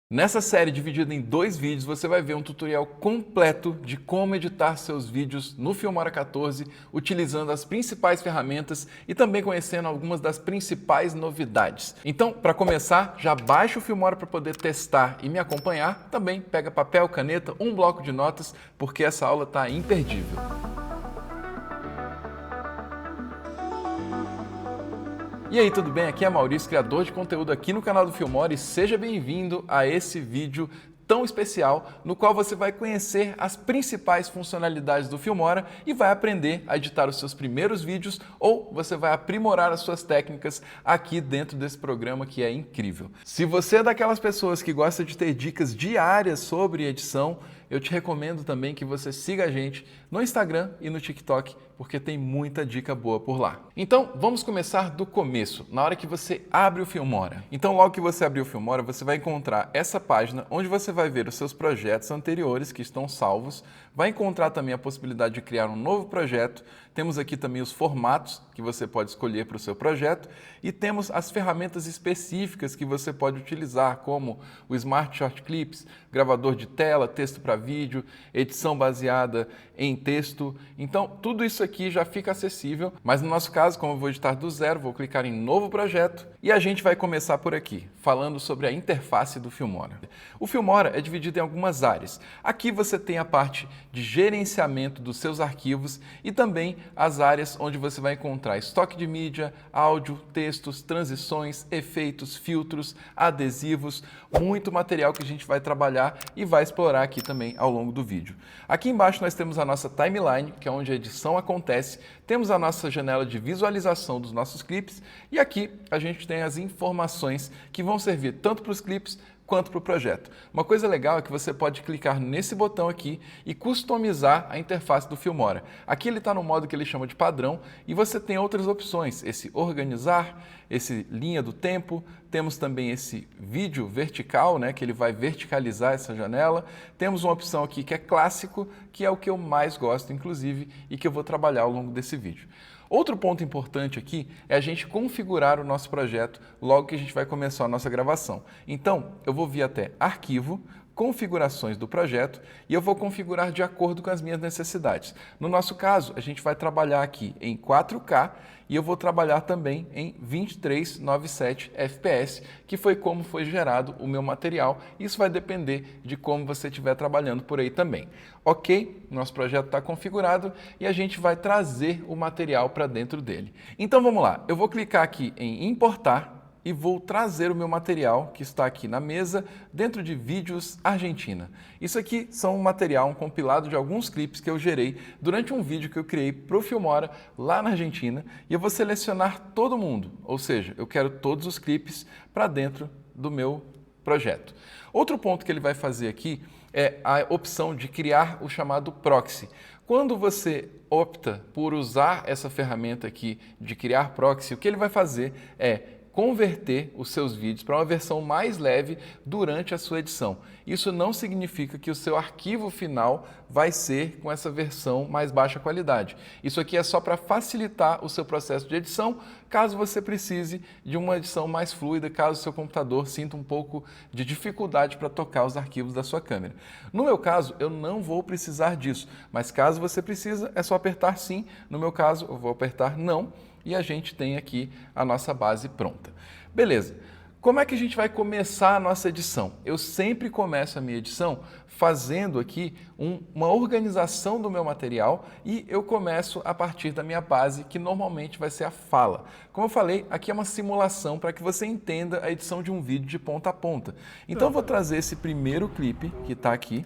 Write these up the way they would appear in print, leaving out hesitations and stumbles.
Nessa série dividida em 2 vídeos, você vai ver um tutorial completo de como editar seus vídeos no Filmora 14, utilizando as principais ferramentas e também conhecendo algumas das principais novidades. Então, para começar, já baixa o Filmora para poder testar e me acompanhar. Também pega papel, caneta, um bloco de notas, porque essa aula está imperdível. E aí, tudo bem? Aqui é Maurício, criador de conteúdo aqui no canal do Filmora, e seja bem-vindo a esse vídeo tão especial no qual você vai conhecer as principais funcionalidades do Filmora e vai aprender a editar os seus primeiros vídeos, ou você vai aprimorar as suas técnicas aqui dentro desse programa que é incrível. Se você é daquelas pessoas que gosta de ter dicas diárias sobre edição, eu te recomendo também que você siga a gente no Instagram e no TikTok, porque tem muita dica boa por lá. Então, vamos começar do começo, na hora que você abre o Filmora. Então, logo que você abrir o Filmora, você vai encontrar essa página onde você vai ver os seus projetos anteriores que estão salvos, vai encontrar também a possibilidade de criar um novo projeto, temos aqui também os formatos que você pode escolher para o seu projeto e temos as ferramentas específicas que você pode utilizar, como o Smart Short Clips, gravador de tela, texto para vídeo, edição baseada em texto. Então, tudo isso aqui já fica acessível, mas no nosso caso, como eu vou editar do zero, vou clicar em novo projeto e a gente vai começar por aqui, falando sobre a interface do Filmora. O Filmora é dividido em algumas áreas. Aqui você tem a parte de gerenciamento dos seus arquivos e também as áreas onde você vai encontrar estoque de mídia, áudio, textos, transições, efeitos, filtros, adesivos, muito material que a gente vai trabalhar e vai explorar aqui também ao longo do vídeo. Aqui embaixo nós temos a nossa timeline, que é onde a edição acontece, temos a nossa janela de visualização dos nossos clipes e aqui a gente tem as informações que vão servir tanto para os clipes quanto para o projeto. Uma coisa legal é que você pode clicar nesse botão aqui e customizar a interface do Filmora. Aqui ele está no modo que ele chama de padrão e você tem outras opções, esse organizar, esse linha do tempo, temos também esse vídeo vertical, que ele vai verticalizar essa janela, temos uma opção aqui que é clássico, que é o que eu mais gosto, inclusive, e que eu vou trabalhar ao longo desse vídeo. Outro ponto importante aqui é a gente configurar o nosso projeto logo que a gente vai começar a nossa gravação. Então, eu vou vir até Arquivo, Configurações do projeto e eu vou configurar de acordo com as minhas necessidades. No nosso caso, a gente vai trabalhar aqui em 4K e eu vou trabalhar também em 2397 fps, que foi como foi gerado o meu material. Isso vai depender de como você estiver trabalhando por aí também. Ok, nosso projeto está configurado e a gente vai trazer o material para dentro dele. Então vamos lá, eu vou clicar aqui em Importar e vou trazer o meu material que está aqui na mesa dentro de Vídeos Argentina. Isso aqui são um material, um compilado de alguns clipes que eu gerei durante um vídeo que eu criei para o Filmora lá na Argentina e eu vou selecionar todo mundo, ou seja, eu quero todos os clipes para dentro do meu projeto. Outro ponto que ele vai fazer aqui é a opção de criar o chamado proxy. Quando você opta por usar essa ferramenta aqui de criar proxy, o que ele vai fazer é converter os seus vídeos para uma versão mais leve durante a sua edição. Isso não significa que o seu arquivo final vai ser com essa versão mais baixa qualidade. Isso aqui é só para facilitar o seu processo de edição, caso você precise de uma edição mais fluida, caso o seu computador sinta um pouco de dificuldade para tocar os arquivos da sua câmera. No meu caso, eu não vou precisar disso, mas caso você precisa, é só apertar sim. No meu caso, eu vou apertar não. E a gente tem aqui a nossa base pronta. Beleza. Como é que a gente vai começar a nossa edição? Eu sempre começo a minha edição fazendo aqui uma organização do meu material e eu começo a partir da minha base, que normalmente vai ser a fala. Como eu falei, aqui é uma simulação para que você entenda a edição de um vídeo de ponta a ponta. Então eu vou trazer esse primeiro clipe que está aqui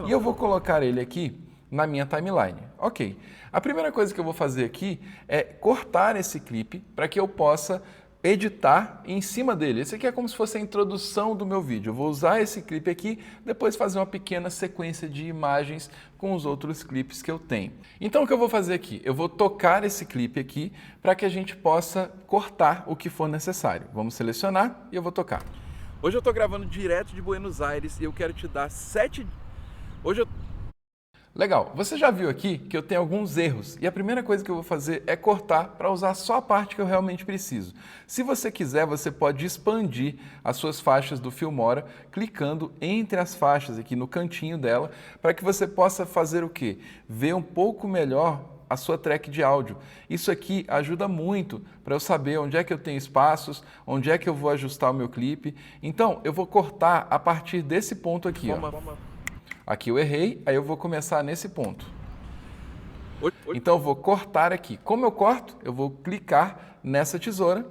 e eu vou colocar ele aqui na minha timeline. Ok. A primeira coisa que eu vou fazer aqui é cortar esse clipe para que eu possa editar em cima dele. Esse aqui é como se fosse a introdução do meu vídeo. Eu vou usar esse clipe aqui, depois fazer uma pequena sequência de imagens com os outros clipes que eu tenho. Então o que eu vou fazer aqui? Eu vou tocar esse clipe aqui para que a gente possa cortar o que for necessário. Vamos selecionar e eu vou tocar. Hoje eu estou gravando direto de Buenos Aires e eu quero te dar 7... Legal, você já viu aqui que eu tenho alguns erros e a primeira coisa que eu vou fazer é cortar para usar só a parte que eu realmente preciso. Se você quiser, você pode expandir as suas faixas do Filmora clicando entre as faixas aqui no cantinho dela para que você possa fazer o quê? Ver um pouco melhor a sua track de áudio. Isso aqui ajuda muito para eu saber onde é que eu tenho espaços, onde é que eu vou ajustar o meu clipe. Então, eu vou cortar a partir desse ponto aqui. Aqui eu errei, aí eu vou começar nesse ponto. Então eu vou cortar aqui. Como eu corto? Eu vou clicar nessa tesoura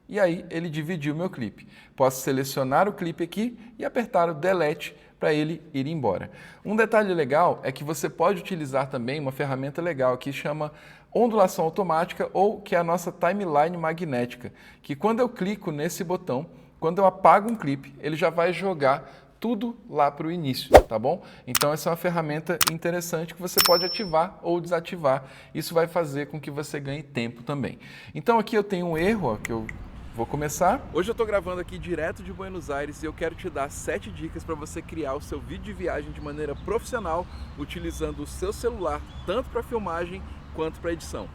e aí ele dividiu o meu clipe. Posso selecionar o clipe aqui e apertar o Delete para ele ir embora. Um detalhe legal é que você pode utilizar também uma ferramenta legal que chama ondulação automática ou que é a nossa timeline magnética, que quando eu clico nesse botão, quando eu apago um clipe, ele já vai jogar tudo lá para o início, tá bom? Então essa é uma ferramenta interessante que você pode ativar ou desativar. Isso vai fazer com que você ganhe tempo também. Então aqui eu tenho um erro, ó, que eu vou começar. Hoje eu estou gravando aqui direto de Buenos Aires e eu quero te dar 7 dicas para você criar o seu vídeo de viagem de maneira profissional, utilizando o seu celular, tanto para filmagem quanto para edição.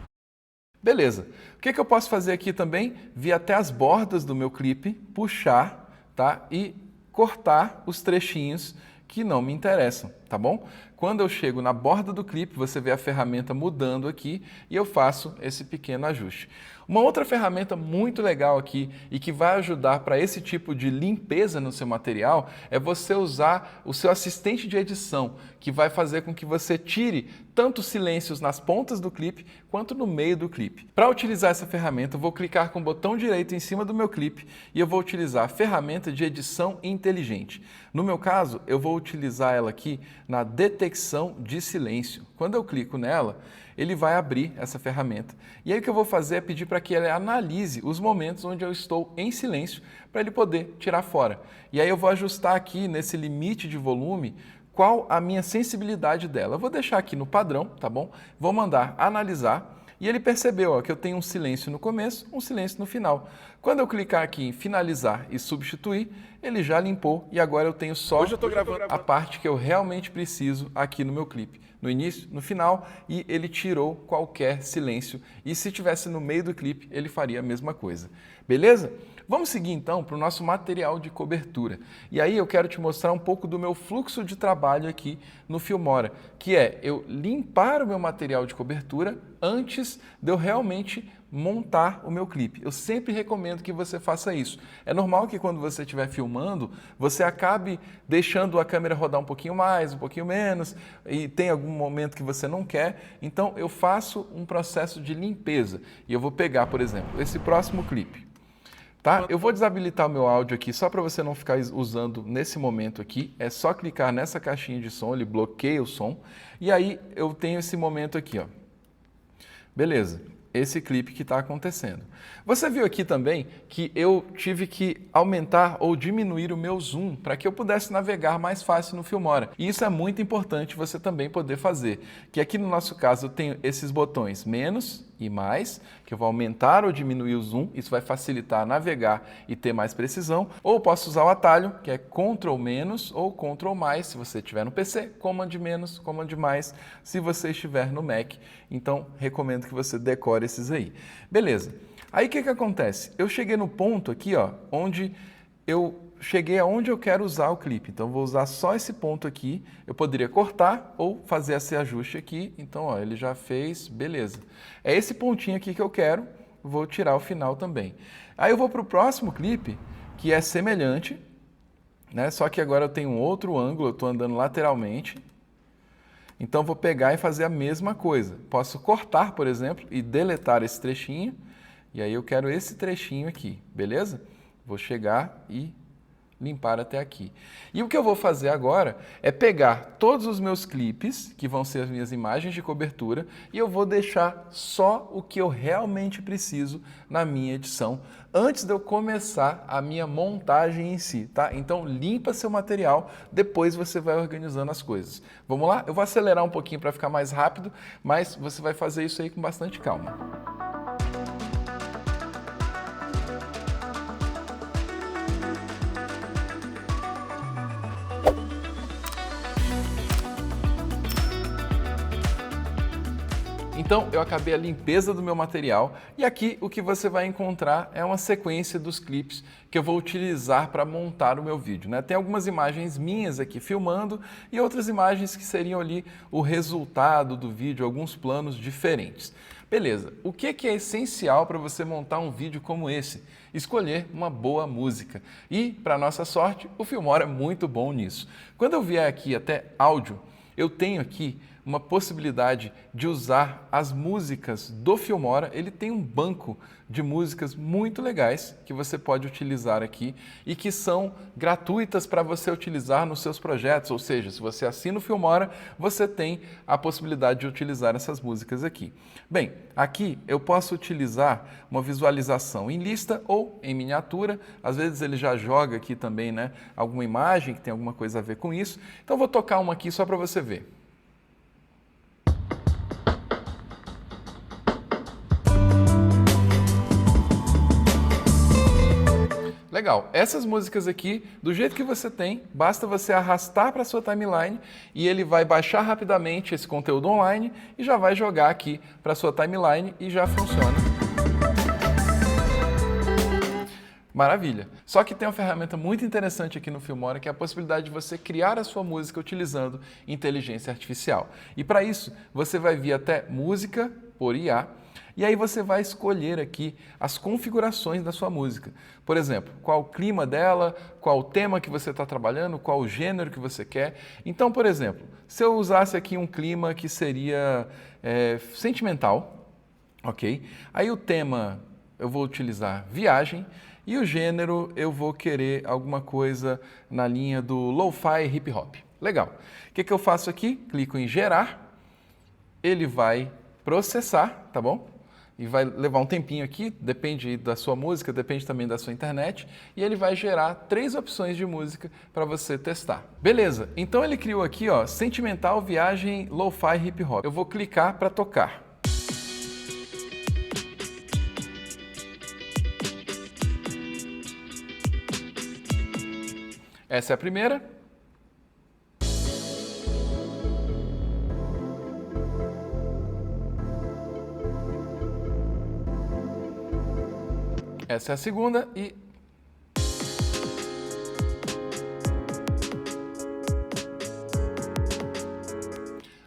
Beleza. O que eu posso fazer aqui também? Vir até as bordas do meu clipe, puxar, tá? E cortar os trechinhos que não me interessam, tá bom? Quando eu chego na borda do clipe, você vê a ferramenta mudando aqui e eu faço esse pequeno ajuste. Uma outra ferramenta muito legal aqui e que vai ajudar para esse tipo de limpeza no seu material é você usar o seu assistente de edição, que vai fazer com que você tire tanto silêncios nas pontas do clipe quanto no meio do clipe. Para utilizar essa ferramenta, eu vou clicar com o botão direito em cima do meu clipe e eu vou utilizar a ferramenta de edição inteligente. No meu caso, eu vou utilizar ela aqui na detecção de silêncio. Quando eu clico nela, ele vai abrir essa ferramenta. E aí o que eu vou fazer é pedir para que ele analise os momentos onde eu estou em silêncio para ele poder tirar fora. E aí eu vou ajustar aqui nesse limite de volume qual a minha sensibilidade dela. Eu vou deixar aqui no padrão, tá bom? Vou mandar analisar. E ele percebeu ó, que eu tenho um silêncio no começo, um silêncio no final. Quando eu clicar aqui em finalizar e substituir, ele já limpou e agora eu tenho só a parte que eu realmente preciso aqui no meu clipe. No início, no final, e ele tirou qualquer silêncio. E se tivesse no meio do clipe, ele faria a mesma coisa. Beleza? Vamos seguir então para o nosso material de cobertura. E aí eu quero te mostrar um pouco do meu fluxo de trabalho aqui no Filmora, que é eu limpar o meu material de cobertura antes de eu realmente montar o meu clipe. Eu sempre recomendo que você faça isso. É normal que quando você estiver filmando, você acabe deixando a câmera rodar um pouquinho mais, um pouquinho menos, e tem algum momento que você não quer. Então eu faço um processo de limpeza. E eu vou pegar, por exemplo, esse próximo clipe. Tá? Eu vou desabilitar o meu áudio aqui só para você não ficar usando nesse momento aqui. É só clicar nessa caixinha de som, ele bloqueia o som. E aí eu tenho esse momento aqui, ó. Beleza, esse clipe que está acontecendo. Você viu aqui também que eu tive que aumentar ou diminuir o meu zoom para que eu pudesse navegar mais fácil no Filmora. E isso é muito importante você também poder fazer. Que aqui no nosso caso eu tenho esses botões menos e mais, que eu vou aumentar ou diminuir o zoom, isso vai facilitar navegar e ter mais precisão. Ou posso usar o atalho, que é Ctrl menos ou Ctrl mais, se você estiver no PC, Command menos, Command mais, se você estiver no Mac. Então, recomendo que você decore esses aí. Beleza. Aí o que acontece? Eu cheguei no ponto aqui, ó, onde eu cheguei aonde eu quero usar o clipe. Então, vou usar só esse ponto aqui. Eu poderia cortar ou fazer esse ajuste aqui. Então, ó, ele já fez, beleza. É esse pontinho aqui que eu quero. Vou tirar o final também. Aí eu vou para o próximo clipe, que é semelhante, né? Só que agora eu tenho um outro ângulo, eu estou andando lateralmente. Então, vou pegar e fazer a mesma coisa. Posso cortar, por exemplo, e deletar esse trechinho. E aí eu quero esse trechinho aqui, beleza? Vou chegar e limpar até aqui. E o que eu vou fazer agora é pegar todos os meus clipes, que vão ser as minhas imagens de cobertura, e eu vou deixar só o que eu realmente preciso na minha edição, antes de eu começar a minha montagem em si, tá? Então limpa seu material, depois você vai organizando as coisas. Vamos lá? Eu vou acelerar um pouquinho para ficar mais rápido, mas você vai fazer isso aí com bastante calma. Então eu acabei a limpeza do meu material e aqui o que você vai encontrar é uma sequência dos clipes que eu vou utilizar para montar o meu vídeo, né? Tem algumas imagens minhas aqui filmando e outras imagens que seriam ali o resultado do vídeo, alguns planos diferentes. Beleza, o que é essencial para você montar um vídeo como esse? Escolher uma boa música. E, para nossa sorte, o Filmora é muito bom nisso. Quando eu vier aqui até áudio, eu tenho aqui uma possibilidade de usar as músicas do Filmora. Ele tem um banco de músicas muito legais que você pode utilizar aqui e que são gratuitas para você utilizar nos seus projetos, ou seja, se você assina o Filmora, você tem a possibilidade de utilizar essas músicas aqui. Bem, aqui eu posso utilizar uma visualização em lista ou em miniatura, às vezes ele já joga aqui também, né, alguma imagem que tem alguma coisa a ver com isso, então eu vou tocar uma aqui só para você ver. Legal, essas músicas aqui, do jeito que você tem, basta você arrastar para a sua timeline e ele vai baixar rapidamente esse conteúdo online e já vai jogar aqui para a sua timeline e já funciona. Maravilha! Só que tem uma ferramenta muito interessante aqui no Filmora, que é a possibilidade de você criar a sua música utilizando inteligência artificial. E para isso, você vai vir até Música por IA, e aí você vai escolher aqui as configurações da sua música. Por exemplo, qual o clima dela, qual o tema que você está trabalhando, qual o gênero que você quer. Então, por exemplo, se eu usasse aqui um clima que seria sentimental, ok? Aí o tema eu vou utilizar viagem e o gênero eu vou querer alguma coisa na linha do lo-fi hip hop. Legal. O que eu faço aqui? Clico em gerar, ele vai processar, tá bom? E vai levar um tempinho aqui, depende da sua música, depende também da sua internet, e ele vai gerar 3 opções de música para você testar. Beleza, então ele criou aqui, ó, sentimental, viagem, lo-fi, hip hop. Eu vou clicar para tocar. Essa é a primeira. Essa é a segunda e...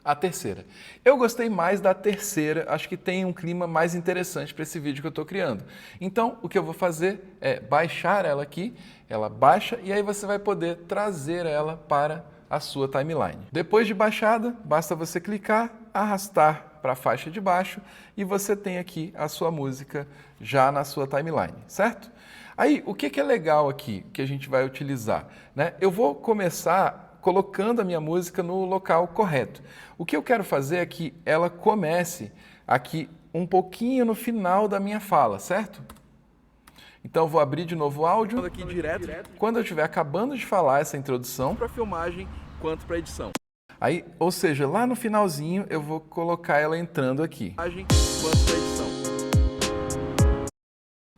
a terceira. Eu gostei mais da terceira, acho que tem um clima mais interessante para esse vídeo que eu estou criando. Então, o que eu vou fazer é baixar ela aqui, ela baixa e aí você vai poder trazer ela para a sua timeline. Depois de baixada, basta você clicar, arrastar para a faixa de baixo e você tem aqui a sua música já na sua timeline, certo? Aí, o que é legal aqui que a gente vai utilizar, né? Eu vou começar colocando a minha música no local correto. O que eu quero fazer é que ela comece aqui um pouquinho no final da minha fala, certo? Então eu vou abrir de novo o áudio. Aqui direto. Quando eu estiver acabando de falar essa introdução, Para filmagem quanto para edição. Aí, ou seja, lá no finalzinho eu vou colocar ela entrando aqui. Filmagem quanto para edição.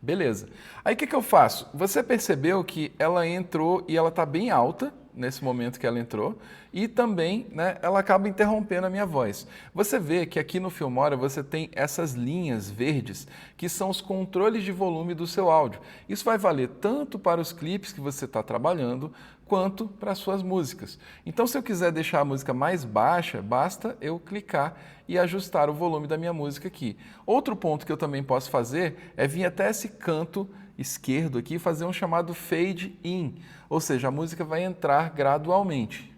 Beleza. Aí o que eu faço? Você percebeu que ela entrou e ela está bem alta nesse momento que ela entrou e também, né, ela acaba interrompendo a minha voz. Você vê que aqui no Filmora você tem essas linhas verdes que são os controles de volume do seu áudio. Isso vai valer tanto para os clipes que você está trabalhando quanto para as suas músicas. Então, se eu quiser deixar a música mais baixa, basta eu clicar e ajustar o volume da minha música aqui. Outro ponto que eu também posso fazer é vir até esse canto esquerdo aqui e fazer um chamado fade in, ou seja, a música vai entrar gradualmente.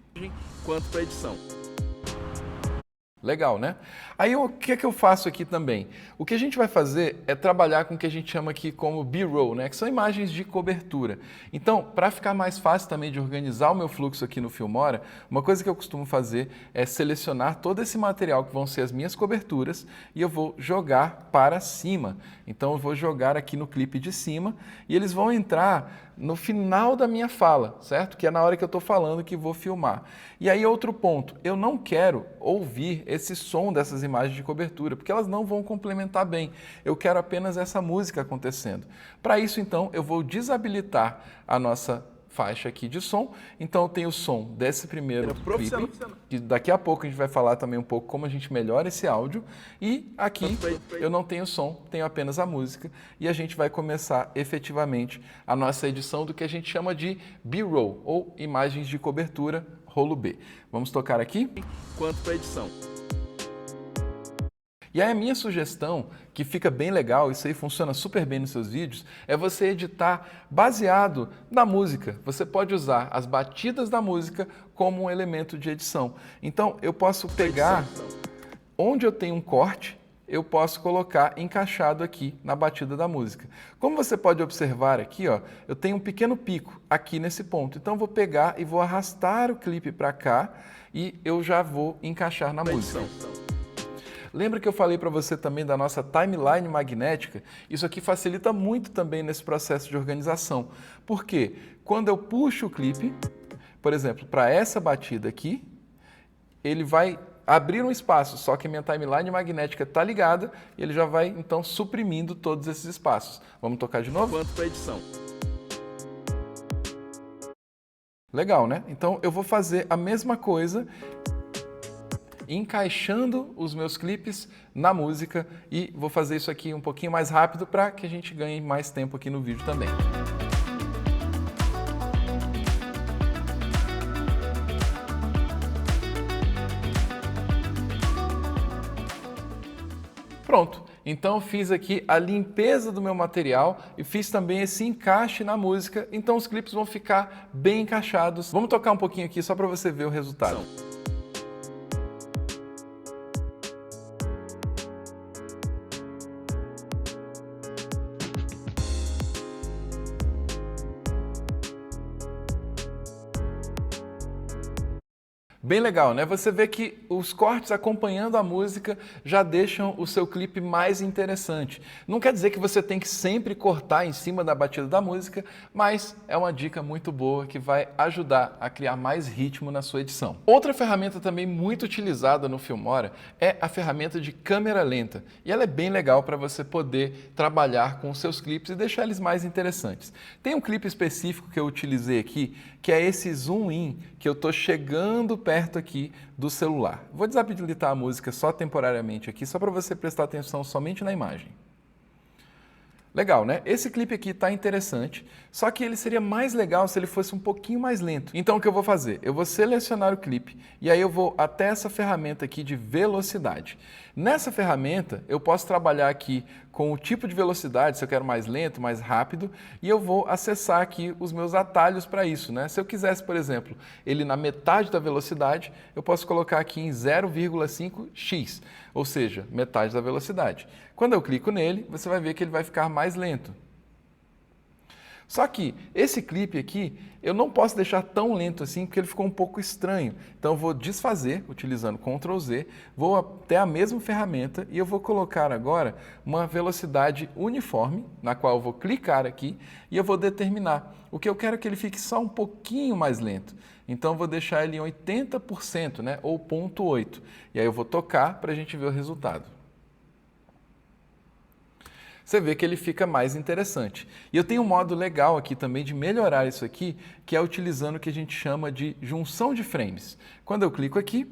Quanto para edição. Legal, né? Aí o que eu faço aqui também? O que a gente vai fazer é trabalhar com o que a gente chama aqui como B-roll, né? Que são imagens de cobertura. Então, para ficar mais fácil também de organizar o meu fluxo aqui no Filmora, uma coisa que eu costumo fazer é selecionar todo esse material que vão ser as minhas coberturas e eu vou jogar para cima. Então eu vou jogar aqui no clipe de cima e eles vão entrar no final da minha fala, certo? Que é na hora que eu estou falando que vou filmar. E aí outro ponto, eu não quero ouvir esse som dessas imagens de cobertura, porque elas não vão complementar bem. Eu quero apenas essa música acontecendo. Para isso, então, eu vou desabilitar a nossa faixa aqui de som. Então eu tenho o som desse primeiro clipe, que daqui a pouco a gente vai falar também um pouco como a gente melhora esse áudio. E aqui eu não tenho som, tenho apenas a música. E a gente vai começar efetivamente a nossa edição do que a gente chama de B-roll, ou imagens de cobertura, rolo B. Vamos tocar aqui? Quanto para edição. E aí a minha sugestão, que fica bem legal, isso aí funciona super bem nos seus vídeos, é você editar baseado na música. Você pode usar as batidas da música como um elemento de edição. Então eu posso pegar onde eu tenho um corte, eu posso colocar encaixado aqui na batida da música. Como você pode observar aqui, ó, eu tenho um pequeno pico aqui nesse ponto. Então eu vou pegar e vou arrastar o clipe para cá e eu já vou encaixar na música. Lembra que eu falei para você também da nossa timeline magnética? Isso aqui facilita muito também nesse processo de organização. Por quê? Quando eu puxo o clipe, por exemplo, para essa batida aqui, ele vai abrir um espaço, só que a minha timeline magnética está ligada e ele já vai, então, suprimindo todos esses espaços. Vamos tocar de novo? Quanto para edição. Legal, né? Então, eu vou fazer a mesma coisa encaixando os meus clipes na música e vou fazer isso aqui um pouquinho mais rápido para que a gente ganhe mais tempo aqui no vídeo também. Pronto, então eu fiz aqui a limpeza do meu material e fiz também esse encaixe na música, então os clipes vão ficar bem encaixados. Vamos tocar um pouquinho aqui só para você ver o resultado. Bem legal, né? Você vê que os cortes acompanhando a música já deixam o seu clipe mais interessante. Não quer dizer que você tem que sempre cortar em cima da batida da música, mas é uma dica muito boa que vai ajudar a criar mais ritmo na sua edição. Outra ferramenta também muito utilizada no Filmora é a ferramenta de câmera lenta. E ela é bem legal para você poder trabalhar com os seus clipes e deixar eles mais interessantes. Tem um clipe específico que eu utilizei aqui, que é esse zoom in, que eu estou chegando perto aqui do celular. Vou desabilitar a música só temporariamente aqui, só para você prestar atenção somente na imagem. Legal, né? Esse clipe aqui está interessante, só que ele seria mais legal se ele fosse um pouquinho mais lento. Então o que eu vou fazer? Eu vou selecionar o clipe e aí eu vou até essa ferramenta aqui de velocidade. Nessa ferramenta eu posso trabalhar aqui com o tipo de velocidade, se eu quero mais lento, mais rápido, e eu vou acessar aqui os meus atalhos para isso, né? Se eu quisesse, por exemplo, ele na metade da velocidade, eu posso colocar aqui em 0,5x, ou seja, metade da velocidade. Quando eu clico nele, você vai ver que ele vai ficar mais lento. Só que esse clipe aqui, eu não posso deixar tão lento assim, porque ele ficou um pouco estranho. Então eu vou desfazer, utilizando Ctrl Z, vou até a mesma ferramenta e eu vou colocar agora uma velocidade uniforme, na qual eu vou clicar aqui e eu vou determinar. O que eu quero é que ele fique só um pouquinho mais lento. Então eu vou deixar ele em 80%, né, ou 0,8. E aí eu vou tocar para a gente ver o resultado. Você vê que ele fica mais interessante. E eu tenho um modo legal aqui também de melhorar isso aqui, que é utilizando o que a gente chama de junção de frames. Quando eu clico aqui,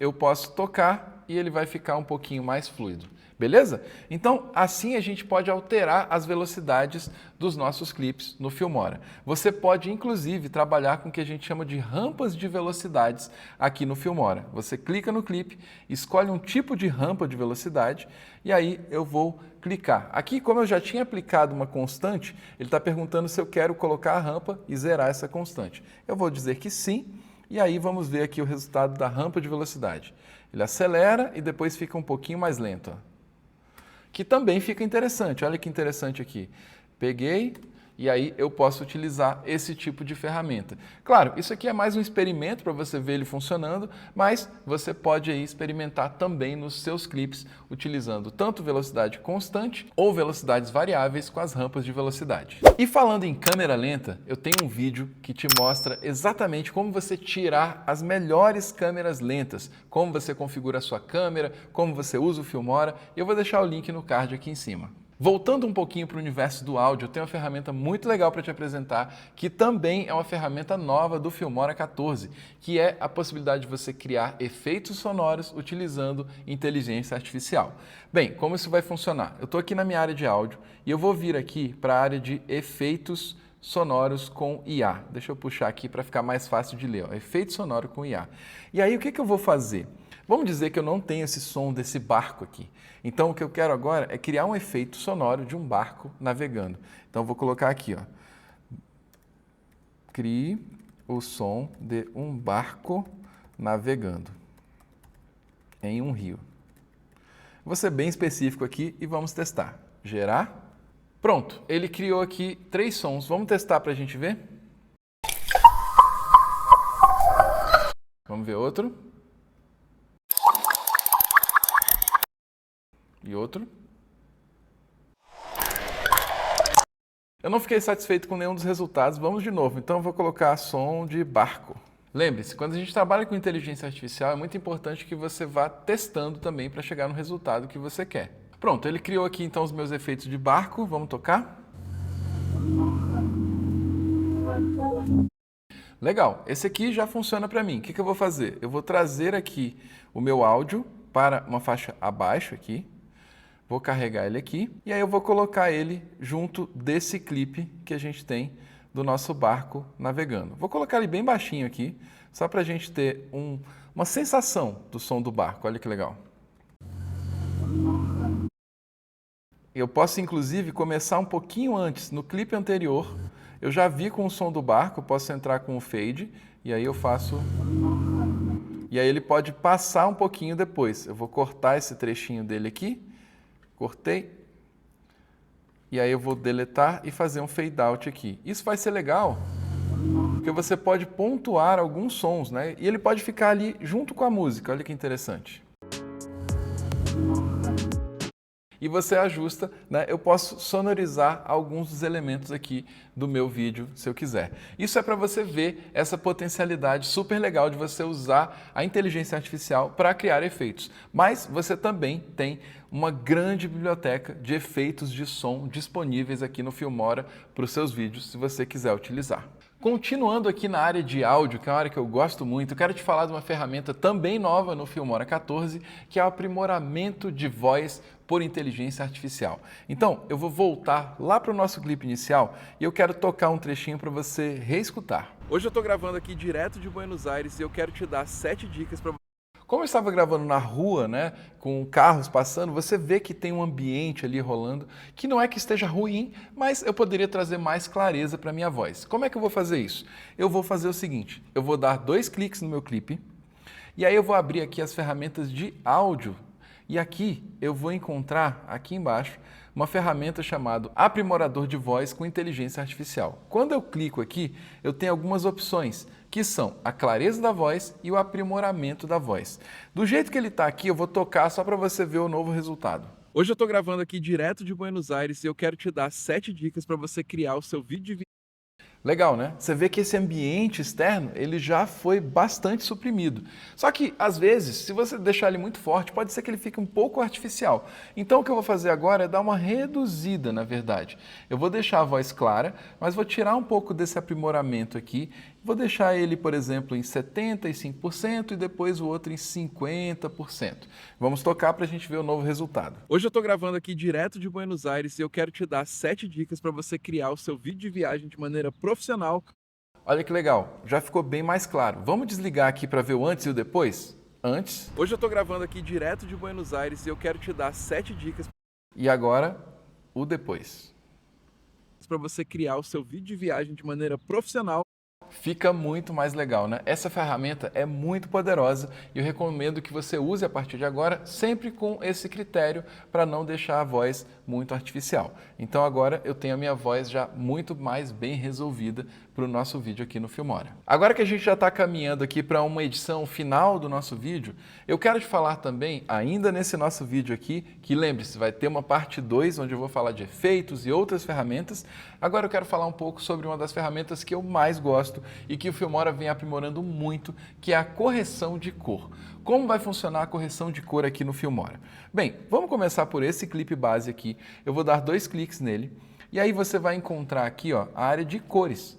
eu posso tocar e ele vai ficar um pouquinho mais fluido. Beleza? Então, assim a gente pode alterar as velocidades dos nossos clipes no Filmora. Você pode, inclusive, trabalhar com o que a gente chama de rampas de velocidades aqui no Filmora. Você clica no clipe, escolhe um tipo de rampa de velocidade e aí eu vou clicar. Aqui, como eu já tinha aplicado uma constante, ele está perguntando se eu quero colocar a rampa e zerar essa constante. Eu vou dizer que sim, e aí vamos ver aqui o resultado da rampa de velocidade. Ele acelera e depois fica um pouquinho mais lento, ó. Que também fica interessante. Olha que interessante aqui. Peguei e aí eu posso utilizar esse tipo de ferramenta. Claro, isso aqui é mais um experimento para você ver ele funcionando, mas você pode aí experimentar também nos seus clipes, utilizando tanto velocidade constante ou velocidades variáveis com as rampas de velocidade. E falando em câmera lenta, eu tenho um vídeo que te mostra exatamente como você tirar as melhores câmeras lentas, como você configura a sua câmera, como você usa o Filmora. Eu vou deixar o link no card aqui em cima. Voltando um pouquinho para o universo do áudio, eu tenho uma ferramenta muito legal para te apresentar, que também é uma ferramenta nova do Filmora 14, que é a possibilidade de você criar efeitos sonoros utilizando inteligência artificial. Bem, como isso vai funcionar? Eu estou aqui na minha área de áudio e eu vou vir aqui para a área de efeitos sonoros com IA. Deixa eu puxar aqui para ficar mais fácil de ler. Ó. Efeito sonoro com IA. E aí, o que eu vou fazer? Vamos dizer que eu não tenho esse som desse barco aqui. Então, o que eu quero agora é criar um efeito sonoro de um barco navegando. Então, eu vou colocar aqui, ó. Crie o som de um barco navegando em um rio. Vou ser bem específico aqui e vamos testar. Gerar. Pronto, ele criou aqui 3 sons. Vamos testar para a gente ver? Vamos ver outro. E outro. Eu não fiquei satisfeito com nenhum dos resultados. Vamos de novo. Então, eu vou colocar som de barco. Lembre-se, quando a gente trabalha com inteligência artificial, é muito importante que você vá testando também para chegar no resultado que você quer. Pronto, ele criou aqui então os meus efeitos de barco. Vamos tocar? Legal, esse aqui já funciona para mim. O que eu vou fazer? Eu vou trazer aqui o meu áudio para uma faixa abaixo aqui. Vou carregar ele aqui e aí eu vou colocar ele junto desse clipe que a gente tem do nosso barco navegando. Vou colocar ele bem baixinho aqui, só para a gente ter uma sensação do som do barco. Olha que legal. Eu posso, inclusive, começar um pouquinho antes. No clipe anterior, eu já vi com o som do barco, eu posso entrar com o fade e aí eu faço... E aí ele pode passar um pouquinho depois. Eu vou cortar esse trechinho dele aqui. Cortei. E aí eu vou deletar e fazer um fade out aqui. Isso vai ser legal, porque você pode pontuar alguns sons, né? E ele pode ficar ali junto com a música. Olha que interessante. E você ajusta, né? Eu posso sonorizar alguns dos elementos aqui do meu vídeo, se eu quiser. Isso é para você ver essa potencialidade super legal de você usar a inteligência artificial para criar efeitos. Mas você também tem uma grande biblioteca de efeitos de som disponíveis aqui no Filmora para os seus vídeos, se você quiser utilizar. Continuando aqui na área de áudio, que é uma área que eu gosto muito, eu quero te falar de uma ferramenta também nova no Filmora 14, que é o aprimoramento de voz por inteligência artificial. Então, eu vou voltar lá para o nosso clipe inicial e eu quero tocar um trechinho para você reescutar. Hoje eu estou gravando aqui direto de Buenos Aires e eu quero te dar 7 dicas para... Como eu estava gravando na rua, né, com carros passando, você vê que tem um ambiente ali rolando, que não é que esteja ruim, mas eu poderia trazer mais clareza para a minha voz. Como é que eu vou fazer isso? Eu vou fazer o seguinte, eu vou dar 2 cliques no meu clipe, e aí eu vou abrir aqui as ferramentas de áudio, e aqui eu vou encontrar, aqui embaixo, uma ferramenta chamada Aprimorador de Voz com Inteligência Artificial. Quando eu clico aqui, eu tenho algumas opções, que são a clareza da voz e o aprimoramento da voz. Do jeito que ele está aqui, eu vou tocar só para você ver o novo resultado. Hoje eu estou gravando aqui direto de Buenos Aires e eu quero te dar 7 dicas para você criar o seu vídeo de... Legal, né? Você vê que esse ambiente externo, ele já foi bastante suprimido. Só que, às vezes, se você deixar ele muito forte, pode ser que ele fique um pouco artificial. Então, o que eu vou fazer agora é dar uma reduzida, na verdade. Eu vou deixar a voz clara, mas vou tirar um pouco desse aprimoramento aqui. Vou deixar ele, por exemplo, em 75% e depois o outro em 50%. Vamos tocar para a gente ver o novo resultado. Hoje eu estou gravando aqui direto de Buenos Aires e eu quero te dar 7 dicas para você criar o seu vídeo de viagem de maneira profissional. Olha que legal, já ficou bem mais claro. Vamos desligar aqui para ver o antes e o depois? Antes. Hoje eu estou gravando aqui direto de Buenos Aires e eu quero te dar 7 dicas. E agora, o depois. Para você criar o seu vídeo de viagem de maneira profissional. Fica muito mais legal, né? Essa ferramenta é muito poderosa e eu recomendo que você use a partir de agora, sempre com esse critério para não deixar a voz muito artificial. Então agora eu tenho a minha voz já muito mais bem resolvida para o nosso vídeo aqui no Filmora. Agora que a gente já está caminhando aqui para uma edição final do nosso vídeo, eu quero te falar também, ainda nesse nosso vídeo aqui, que lembre-se, vai ter uma parte 2, onde eu vou falar de efeitos e outras ferramentas. Agora eu quero falar um pouco sobre uma das ferramentas que eu mais gosto e que o Filmora vem aprimorando muito, que é a correção de cor. Como vai funcionar a correção de cor aqui no Filmora? Bem, vamos começar por esse clipe base aqui. Eu vou dar 2 cliques nele e aí você vai encontrar aqui, ó, a área de cores.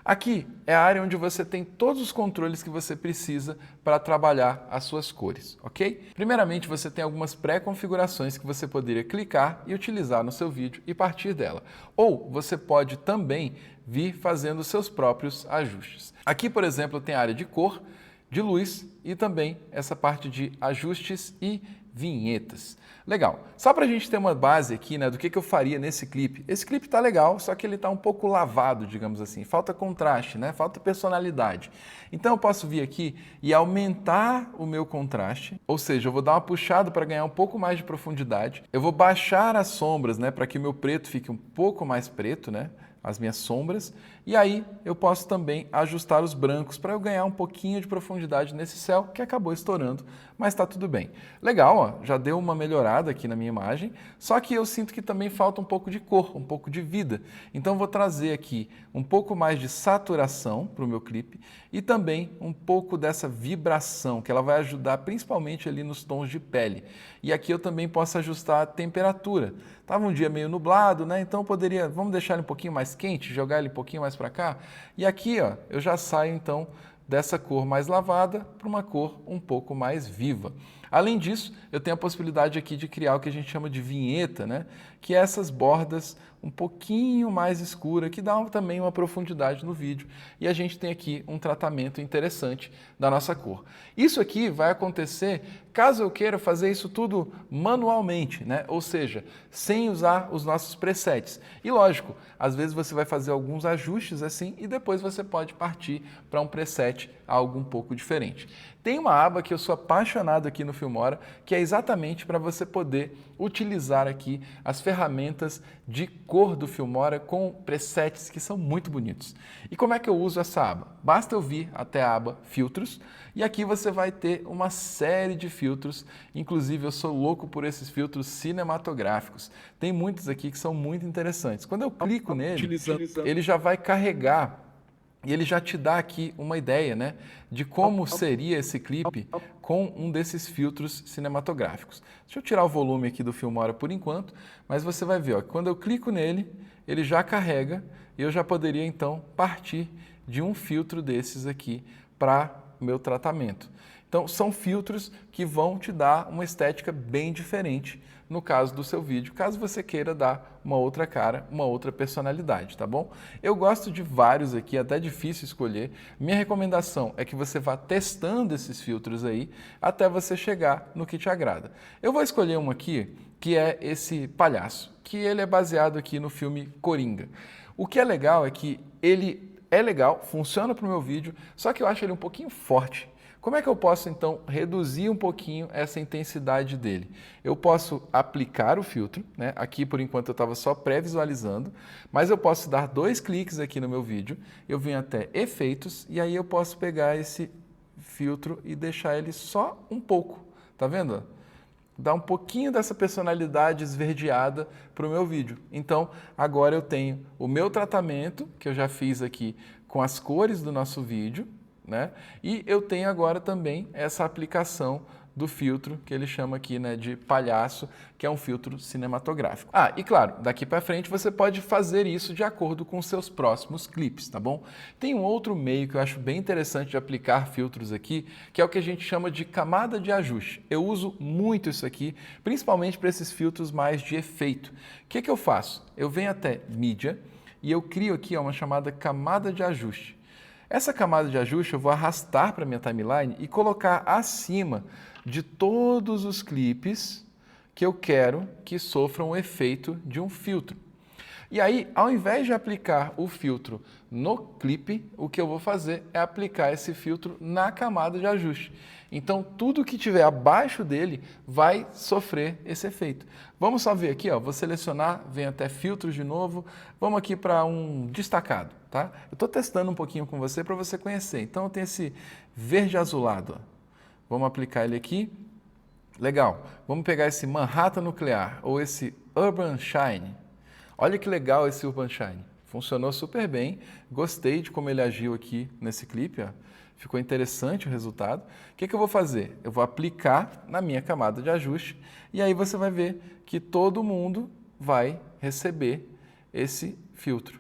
Aqui é a área onde você tem todos os controles que você precisa para trabalhar as suas cores, ok? Primeiramente, você tem algumas pré-configurações que você poderia clicar e utilizar no seu vídeo e partir dela. Ou você pode também vir fazendo os seus próprios ajustes. Aqui, por exemplo, tem a área de cor, de luz e também essa parte de ajustes e vinhetas. Legal. Só para a gente ter uma base aqui, né, do que eu faria nesse clipe. Esse clipe tá legal, só que ele tá um pouco lavado, digamos assim. Falta contraste, né? Falta personalidade. Então eu posso vir aqui e aumentar o meu contraste, ou seja, eu vou dar uma puxada para ganhar um pouco mais de profundidade. Eu vou baixar as sombras, né, para que o meu preto fique um pouco mais preto, né? As minhas sombras, e aí eu posso também ajustar os brancos para eu ganhar um pouquinho de profundidade nesse céu que acabou estourando, mas está tudo bem. Legal, ó, já deu uma melhorada aqui na minha imagem, só que eu sinto que também falta um pouco de cor, um pouco de vida. Então vou trazer aqui um pouco mais de saturação para o meu clipe e também um pouco dessa vibração, que ela vai ajudar principalmente ali nos tons de pele. E aqui eu também posso ajustar a temperatura. Estava um dia meio nublado, né? Então eu poderia, vamos deixar ele um pouquinho mais quente, jogar ele um pouquinho mais para cá. E aqui, ó, eu já saio então dessa cor mais lavada para uma cor um pouco mais viva. Além disso, eu tenho a possibilidade aqui de criar o que a gente chama de vinheta, né? Que é essas bordas um pouquinho mais escuras, que dá também uma profundidade no vídeo. E a gente tem aqui um tratamento interessante da nossa cor. Isso aqui vai acontecer caso eu queira fazer isso tudo manualmente, né? Ou seja, sem usar os nossos presets. E lógico, às vezes você vai fazer alguns ajustes assim e depois você pode partir para um preset, algo um pouco diferente. Tem uma aba que eu sou apaixonado aqui no Filmora, que é exatamente para você poder utilizar aqui as ferramentas de cor do Filmora com presets que são muito bonitos. E como é que eu uso essa aba? Basta eu vir até a aba Filtros e aqui você vai ter uma série de filtros, inclusive eu sou louco por esses filtros cinematográficos. Tem muitos aqui que são muito interessantes. Quando eu clico nele, ele já vai carregar e ele já te dá aqui uma ideia, né, de como seria esse clipe com um desses filtros cinematográficos. Deixa eu tirar o volume aqui do Filmora por enquanto, mas você vai ver, ó, quando eu clico nele, ele já carrega e eu já poderia então partir de um filtro desses aqui para o meu tratamento. Então, são filtros que vão te dar uma estética bem diferente no caso do seu vídeo, caso você queira dar uma outra cara, uma outra personalidade, tá bom? Eu gosto de vários aqui, até difícil escolher. Minha recomendação é que você vá testando esses filtros aí até você chegar no que te agrada. Eu vou escolher um aqui, que é esse palhaço, que ele é baseado aqui no filme Coringa. O que é legal é que ele é legal, funciona para o meu vídeo, só que eu acho ele um pouquinho forte. Como é que eu posso, então, reduzir um pouquinho essa intensidade dele? Eu posso aplicar o filtro, né? Aqui, por enquanto, eu estava só pré-visualizando, mas eu posso dar 2 cliques aqui no meu vídeo, eu venho até Efeitos, e aí eu posso pegar esse filtro e deixar ele só um pouco, tá vendo? Dá um pouquinho dessa personalidade esverdeada para o meu vídeo. Então, agora eu tenho o meu tratamento, que eu já fiz aqui com as cores do nosso vídeo, né? E eu tenho agora também essa aplicação do filtro que ele chama aqui, né, de palhaço, que é um filtro cinematográfico. Ah, e claro, daqui para frente você pode fazer isso de acordo com os seus próximos clipes, tá bom? Tem um outro meio que eu acho bem interessante de aplicar filtros aqui, que é o que a gente chama de camada de ajuste. Eu uso muito isso aqui, principalmente para esses filtros mais de efeito. O que eu faço? Eu venho até Mídia e eu crio aqui uma chamada camada de ajuste. Essa camada de ajuste eu vou arrastar para a minha timeline e colocar acima de todos os clipes que eu quero que sofram o efeito de um filtro. E aí, ao invés de aplicar o filtro no clipe, o que eu vou fazer é aplicar esse filtro na camada de ajuste. Então, tudo que tiver abaixo dele vai sofrer esse efeito. Vamos só ver aqui, ó, vou selecionar, vem até filtros de novo, vamos aqui para um destacado, tá? Eu estou testando um pouquinho com você para você conhecer. Então, eu tenho esse verde azulado, ó. Vamos aplicar ele aqui. Legal. Vamos pegar esse Manhattan Nuclear ou esse Urban Shine. Olha que legal esse Urban Shine. Funcionou super bem. Gostei de como ele agiu aqui nesse clipe, ó. Ficou interessante o resultado. O que eu vou fazer? Eu vou aplicar na minha camada de ajuste e aí você vai ver que todo mundo vai receber esse filtro.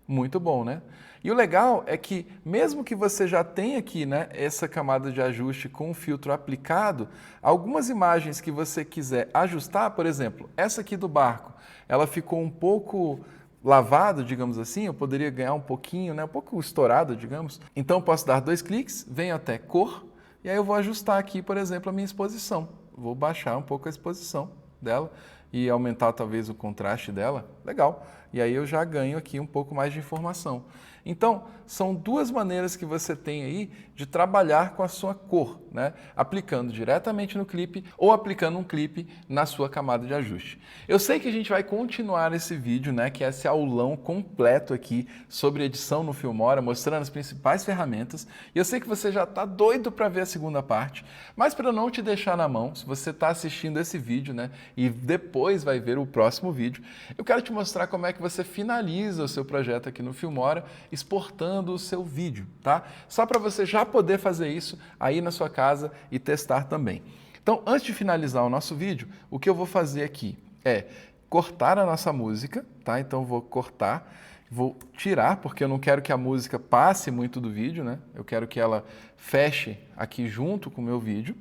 Muito bom, né? E o legal é que mesmo que você já tenha aqui, né, essa camada de ajuste com o filtro aplicado, algumas imagens que você quiser ajustar, por exemplo, essa aqui do barco, ela ficou um pouco lavado, digamos assim, eu poderia ganhar um pouquinho, né, um pouco estourado, digamos. Então eu posso dar 2 cliques, venho até cor, e aí eu vou ajustar aqui, por exemplo, a minha exposição. Vou baixar um pouco a exposição dela e aumentar talvez o contraste dela. Legal. E aí eu já ganho aqui um pouco mais de informação. Então, são duas maneiras que você tem aí de trabalhar com a sua cor, né? Aplicando diretamente no clipe ou aplicando um clipe na sua camada de ajuste. Eu sei que a gente vai continuar esse vídeo, né, que é esse aulão completo aqui sobre edição no Filmora, mostrando as principais ferramentas. E eu sei que você já está doido para ver a segunda parte, mas para não te deixar na mão, se você está assistindo esse vídeo, né, e depois vai ver o próximo vídeo, eu quero te mostrar como é que você finaliza o seu projeto aqui no Filmora, exportando o seu vídeo, tá? Só para você já poder fazer isso aí na sua casa e testar também. Então, antes de finalizar o nosso vídeo, o que eu vou fazer aqui é cortar a nossa música, tá? Então, eu vou cortar, vou tirar, porque eu não quero que a música passe muito do vídeo, né? Eu quero que ela feche aqui junto com o meu vídeo.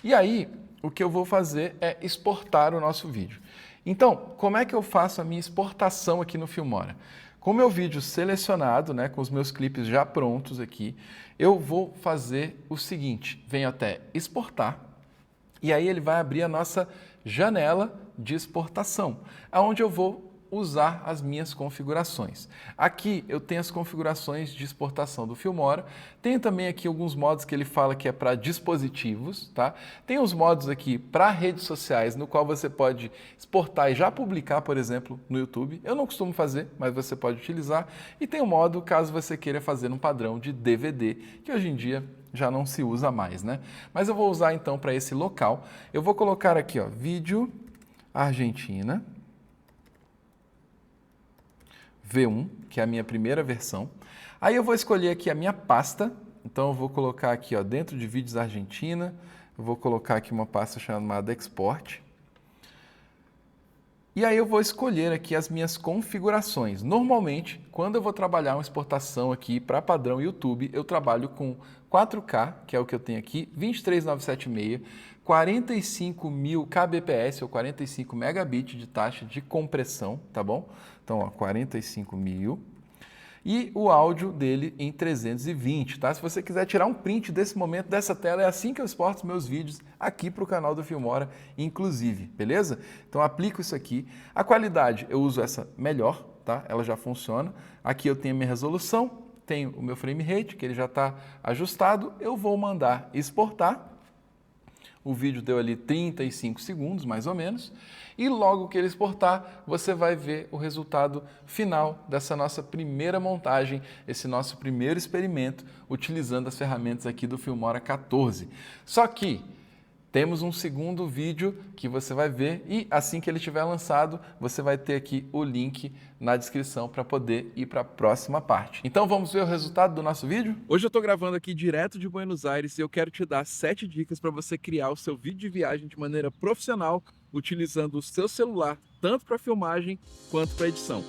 E aí, o que eu vou fazer é exportar o nosso vídeo. Então, como é que eu faço a minha exportação aqui no Filmora? Com o meu vídeo selecionado, né, com os meus clipes já prontos aqui, eu vou fazer o seguinte, venho até exportar, e aí ele vai abrir a nossa janela de exportação, onde eu vou usar as minhas configurações. Aqui eu tenho as configurações de exportação do Filmora, tenho também aqui alguns modos que ele fala que é para dispositivos, tá? Tem os modos aqui para redes sociais, no qual você pode exportar e já publicar, por exemplo, no YouTube. Eu não costumo fazer, mas você pode utilizar. E tem o modo caso você queira fazer um padrão de DVD, que hoje em dia já não se usa mais, né? Mas eu vou usar então para esse local. Eu vou colocar aqui, ó, vídeo Argentina V1, que é a minha primeira versão. Aí eu vou escolher aqui a minha pasta, então eu vou colocar aqui, ó, dentro de vídeos Argentina, eu vou colocar aqui uma pasta chamada Export. E aí eu vou escolher aqui as minhas configurações. Normalmente, quando eu vou trabalhar uma exportação aqui para padrão YouTube, eu trabalho com 4K, que é o que eu tenho aqui, 23976, 45.000 kbps ou 45 megabits de taxa de compressão, tá bom? Então, ó, 45.000. E o áudio dele em 320, tá? Se você quiser tirar um print desse momento, dessa tela, é assim que eu exporto meus vídeos aqui para o canal do Filmora, inclusive, beleza? Então, aplico isso aqui. A qualidade, eu uso essa melhor, tá? Ela já funciona. Aqui eu tenho a minha resolução, tenho o meu frame rate, que ele já está ajustado. Eu vou mandar exportar. O vídeo deu ali 35 segundos, mais ou menos, e logo que ele exportar, você vai ver o resultado final dessa nossa primeira montagem, esse nosso primeiro experimento, utilizando as ferramentas aqui do Filmora 14. Só que temos um segundo vídeo que você vai ver e assim que ele estiver lançado, você vai ter aqui o link na descrição para poder ir para a próxima parte. Então vamos ver o resultado do nosso vídeo? Hoje eu estou gravando aqui direto de Buenos Aires e eu quero te dar 7 dicas para você criar o seu vídeo de viagem de maneira profissional, utilizando o seu celular, tanto para filmagem quanto para edição.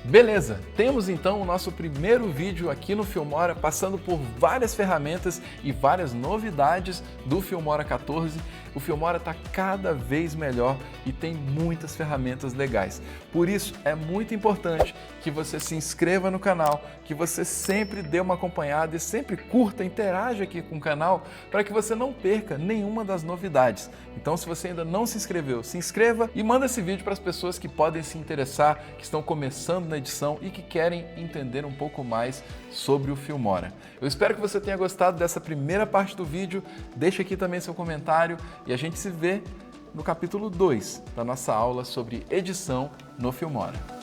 Beleza, temos então o nosso primeiro vídeo aqui no Filmora, passando por várias ferramentas e várias novidades do Filmora 14. O Filmora está cada vez melhor e tem muitas ferramentas legais. Por isso, é muito importante que você se inscreva no canal, que você sempre dê uma acompanhada e sempre curta, interaja aqui com o canal para que você não perca nenhuma das novidades. Então, se você ainda não se inscreveu, se inscreva e manda esse vídeo para as pessoas que podem se interessar, que estão começando na edição e que querem entender um pouco mais sobre o Filmora. Eu espero que você tenha gostado dessa primeira parte do vídeo. Deixa aqui também seu comentário e a gente se vê no capítulo 2 da nossa aula sobre edição no Filmora.